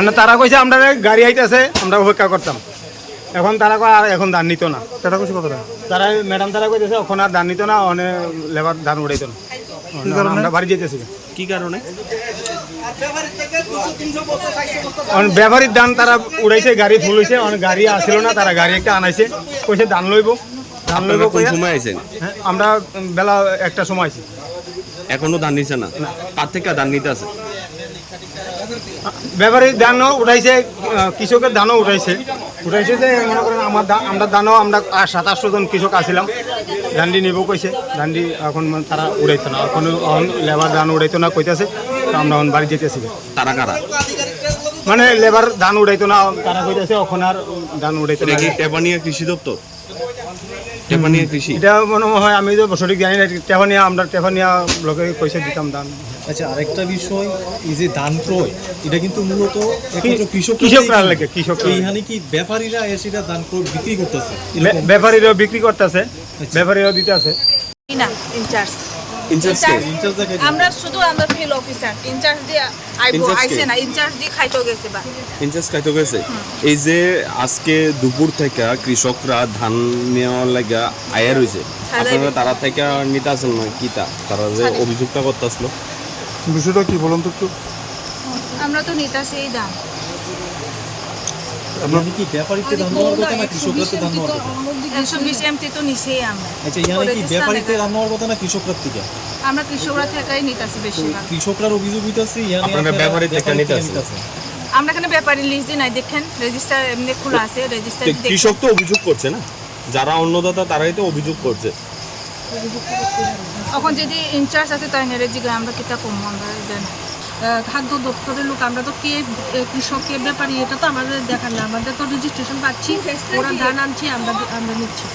না তারা কইছে আমরা গাড়ি আইতেছে আমরা অপেক্ষা করতাম, এখন তারা আর এখন ধান নিত না। তারা কইছে কত তারা ম্যাডাম তারা কইতেছে এখন আর ধান নিত না, অনেক লেবার ধান উড়াইতো না, আমরা বাড়ি যেতেছি। কি কারণে? ব্যবহারিক ধান তারা উড়াইছে, গাড়ি ফুল হয়েছে, অনেক গাড়ি আসছিল না, তারা গাড়ি একটা আনাইছে, কইছে ধান লইব সময় আইছেন? আমরা বেলা একটা সময় আইছি, এখনো ধান নিছে না। তার থেকে ধান নিতে আছে ব্যবহারিক ধানও উঠাইছে, কৃষকের ধানও উঠাইছে যে মনে করেন আমরা ধানও আমরা 700-800 জন কৃষক আসছিলাম, ধানটি নিব কইছে, ধানটি এখন তারা উড়াইতো না, এখন লেবার ধান উড়াইতো না কইতেছে, আমরা এখন বাড়ি যেতেছি। তারা কারা? মানে লেবার ধান উড়াইতো না তারা কইতেছে, এখন আর ধান উড়াইতো না। টেপানিয়া কৃষি দপ্তর, টেপানিয়া কৃষি, এটা মনে হয় আমি তো সঠিক জানি না, টেপানিয়া আমরা টেপানিয়া ব্লকে পয়সা দিতাম ধান। আচ্ছা, আরেকটা বিষয়, এই যে ধান ক্রয়, এটা কিন্তু মূলত কৃষকরা লাগে, কৃষক এইখানে কি ব্যাপারীরা এসে ধান ক্রয় বিক্রি করতেছে? ব্যাপারীরাও বিক্রি করতেছে, ব্যাপারীরাও দিতে আছে না ইনচার্জ। আমরা শুধু আমরা ফিল অফিসার ইনচার্জ দিয়ে আইছে না, ইনচার্জ দিয়ে খাইতে গেছে বা ইনচার্জ খাইতে গেছে। এই যে আজকে দুপুর থেকে কৃষকরা ধান নেওয়ার লাগা আয়া রয়েছে, আপনারা তারা থেকে নিতে আসেন না কি? তারা যে অভিযোগটা করতে আসলো, বিষয়টা কি বলুন তো একটু। আমরা তো নিতাছি এই দাম। আপনি কি ব্যাপারীতে ধান নেওয়ার কথা না কৃষকরাতে ধান নেওয়ার কথা? 120 এমটি তো নিছেই আমরা। আচ্ছা, এখানে কি ব্যাপারীতে ধান নেওয়ার কথা না কৃষকরার থেকে? আমরা কৃষকরা থেকেই নিতাছি বেশিরভাগ। কৃষকরার অভিযোগ হইতাছে আপনারা ব্যাপারী থেকে নিতে আসেন। আমরা এখানে ব্যাপারী লিস্ট দিই নাই, দেখেন রেজিস্টার এমনি খোলা আছে, রেজিস্টার দিয়ে কৃষক তো অভিযোগ করছে না, যারা অন্নদাতা তারাই তো অভিযোগ করছে। এখন যদি ইনচার্জ আছে তাই নেরেজিগা আমরা কিতা কম আমরা দেন খাদ্য দপ্তরের লোক, আমরা তো কে কৃষক কে ব্যাপারী এটা তো আমাদের দেখার না, আমাদের তো রেজিস্ট্রেশন পাচ্ছি, ওরা ধান আনছি, আমরা নিচ্ছি।